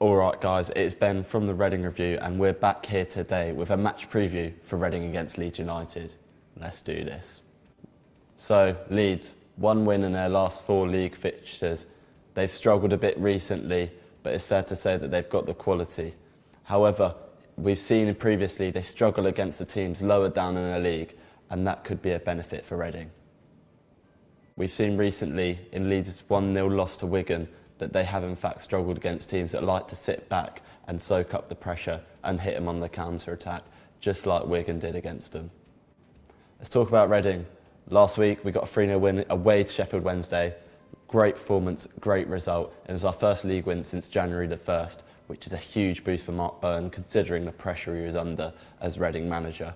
Alright guys, it's Ben from the Reading Review and we're back here today with a match preview for Reading against Leeds United. Let's do this. So, Leeds, one win in their last 4 league fixtures. They've struggled a bit recently, but it's fair to say that they've got the quality. However, we've seen previously they struggle against the teams lower down in the league, and that could be a benefit for Reading. We've seen recently in Leeds' 1-0 loss to Wigan that they have in fact struggled against teams that like to sit back and soak up the pressure and hit them on the counter-attack, just like Wigan did against them. Let's talk about Reading. Last week we got a 3-0 win away to Sheffield Wednesday. Great performance, great result. It was our first league win since January the 1st, which is a huge boost for Mark Bowen considering the pressure he was under as Reading manager.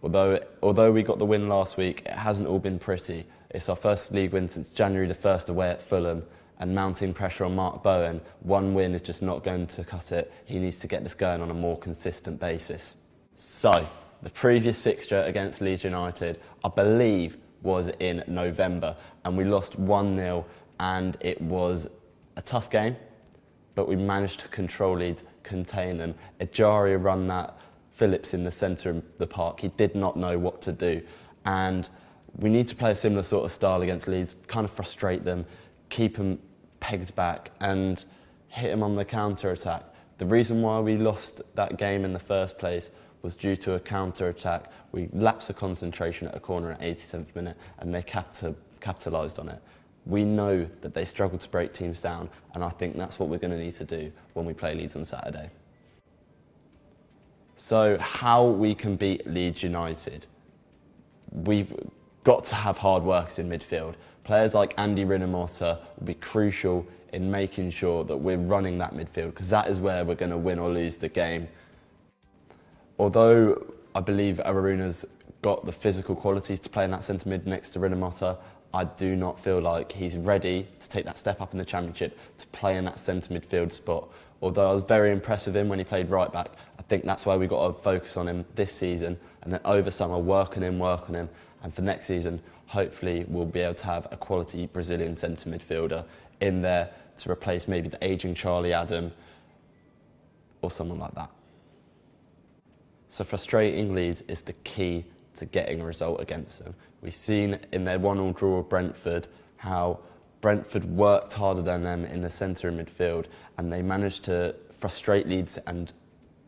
Although we got the win last week, it hasn't all been pretty. It's our first league win since January the 1st away at Fulham, and mounting pressure on Mark Bowen, one win is just not going to cut it. He needs to get this going on a more consistent basis. So, the previous fixture against Leeds United, I believe, was in November, and we lost 1-0, and it was a tough game, but we managed to control Leeds, contain them. Ejaria run that Phillips in the centre of the park. He did not know what to do, and we need to play a similar sort of style against Leeds, kind of frustrate them, keep them pegged back and hit them on the counter-attack. The reason why we lost that game in the first place was due to a counter-attack. We lapsed the concentration at a corner at 87th minute and they capitalised on it. We know that they struggle to break teams down, and I think that's what we're going to need to do when we play Leeds on Saturday. So how we can beat Leeds United? We've got to have hard workers in midfield. Players like Andy Rinomhota will be crucial in making sure that we're running that midfield, because that is where we're going to win or lose the game. Although I believe Aruna's got the physical qualities to play in that centre mid next to Rinomhota, I do not feel like he's ready to take that step up in the Championship to play in that centre midfield spot. Although I was very impressed with him when he played right back, I think that's why we've got to focus on him this season, and then over summer work on him, and for next season hopefully we'll be able to have a quality Brazilian centre midfielder in there to replace maybe the ageing Charlie Adam or someone like that. So frustrating Leeds is the key to getting a result against them. We've seen in their 1-1 draw with Brentford how Brentford worked harder than them in the centre and midfield, and they managed to frustrate Leeds and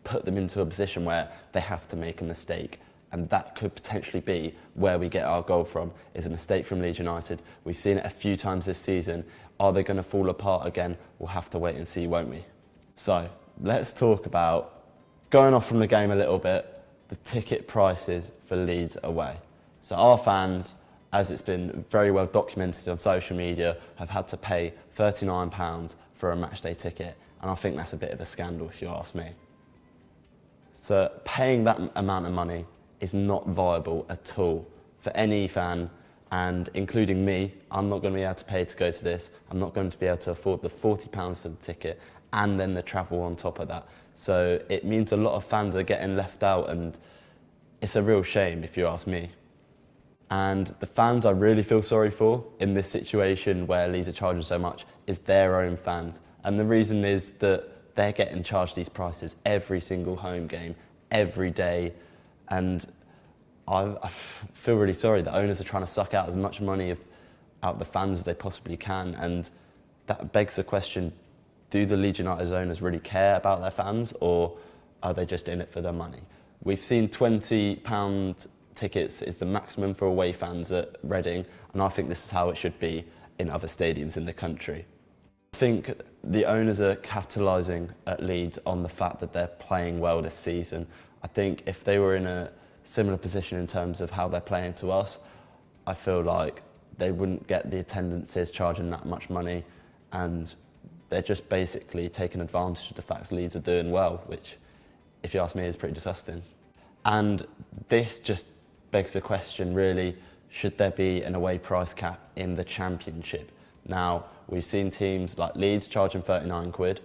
put them into a position where they have to make a mistake. And that could potentially be where we get our goal from, is a mistake from Leeds United. We've seen it a few times this season. Are they going to fall apart again? We'll have to wait and see, won't we? So, let's talk about, going off from the game a little bit, the ticket prices for Leeds away. So our fans, as it's been very well documented on social media, have had to pay £39 for a matchday ticket, and I think that's a bit of a scandal if you ask me. So paying that amount of money is not viable at all for any fan, and including me. I'm not going to be able to pay to go to this. I'm not going to be able to afford the £40 for the ticket and then the travel on top of that. So it means a lot of fans are getting left out, and it's a real shame if you ask me. And the fans I really feel sorry for in this situation where Leeds are charging so much is their own fans. And the reason is that they're getting charged these prices every single home game, every day. And I feel really sorry that owners are trying to suck out as much money out of the fans as they possibly can. And that begs the question, do the Leeds United owners really care about their fans, or are they just in it for their money? We've seen £20 tickets is the maximum for away fans at Reading, and I think this is how it should be in other stadiums in the country. I think the owners are capitalising at Leeds on the fact that they're playing well this season. I think if they were in a similar position in terms of how they're playing to us, I feel like they wouldn't get the attendances charging that much money, and they're just basically taking advantage of the fact that Leeds are doing well, which, if you ask me, is pretty disgusting. And this just begs the question, really, should there be an away price cap in the Championship? Now, we've seen teams like Leeds charging £39.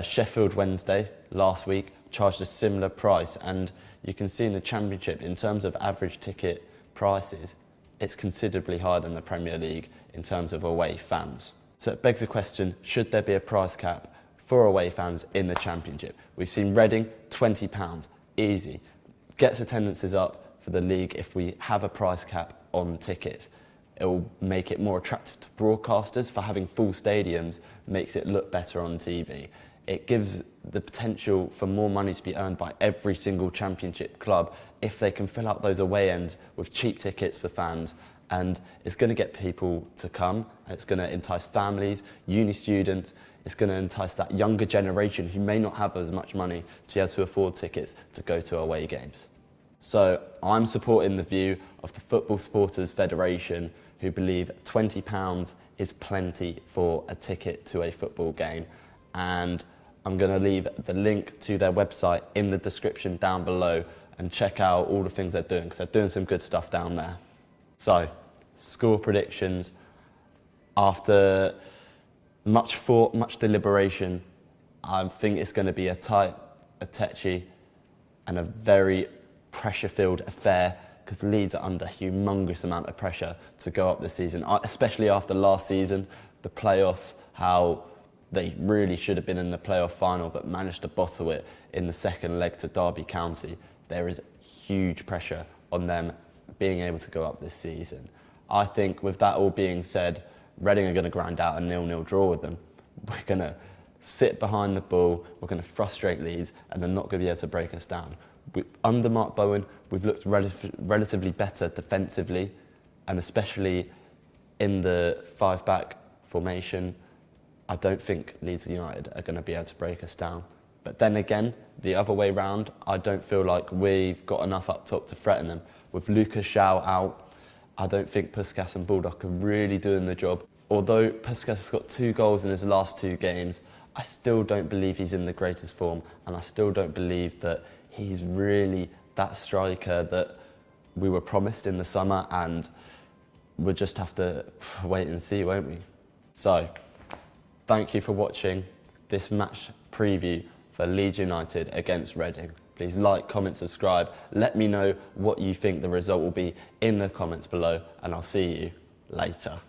Sheffield Wednesday last week charged a similar price, and you can see in the Championship, in terms of average ticket prices, it's considerably higher than the Premier League in terms of away fans. So it begs the question, should there be a price cap for away fans in the Championship. We've seen Reading, £20, easy. Gets attendances up for the league if we have a price cap on tickets. It will make it more attractive to broadcasters for having full stadiums, makes it look better on TV. It gives the potential for more money to be earned by every single Championship club if they can fill out those away ends with cheap tickets for fans. And it's going to get people to come, and it's going to entice families, uni students, it's going to entice that younger generation who may not have as much money to be able to afford tickets to go to away games. So I'm supporting the view of the Football Supporters Federation, who believe £20 is plenty for a ticket to a football game. And I'm going to leave the link to their website in the description down below and check out all the things they're doing, because they're doing some good stuff down there. So, score predictions. After much thought, much deliberation, I think it's going to be a tight, a tetchy, and a very pressure-filled affair, because Leeds are under a humongous amount of pressure to go up this season, especially after last season, the playoffs, how they really should have been in the playoff final but managed to bottle it in the second leg to Derby County. There is huge pressure on them being able to go up this season. I think with that all being said, Reading are going to grind out a 0-0 draw with them. We're going to sit behind the ball, we're going to frustrate Leeds, and they're not going to be able to break us down. Under Mark Bowen, we've looked relatively better defensively, and especially in the 5-back formation. I don't think Leeds United are going to be able to break us down. But then again, the other way round, I don't feel like we've got enough up top to threaten them. With Lucas Shaw out, I don't think Puskas and Baldock are really doing the job. Although Puskas has got 2 goals in his last 2 games, I still don't believe he's in the greatest form, and I still don't believe that he's really that striker that we were promised in the summer, and we'll just have to wait and see, won't we? So, thank you for watching this match preview for Leeds United against Reading. Please like, comment, subscribe. Let me know what you think the result will be in the comments below, and I'll see you later.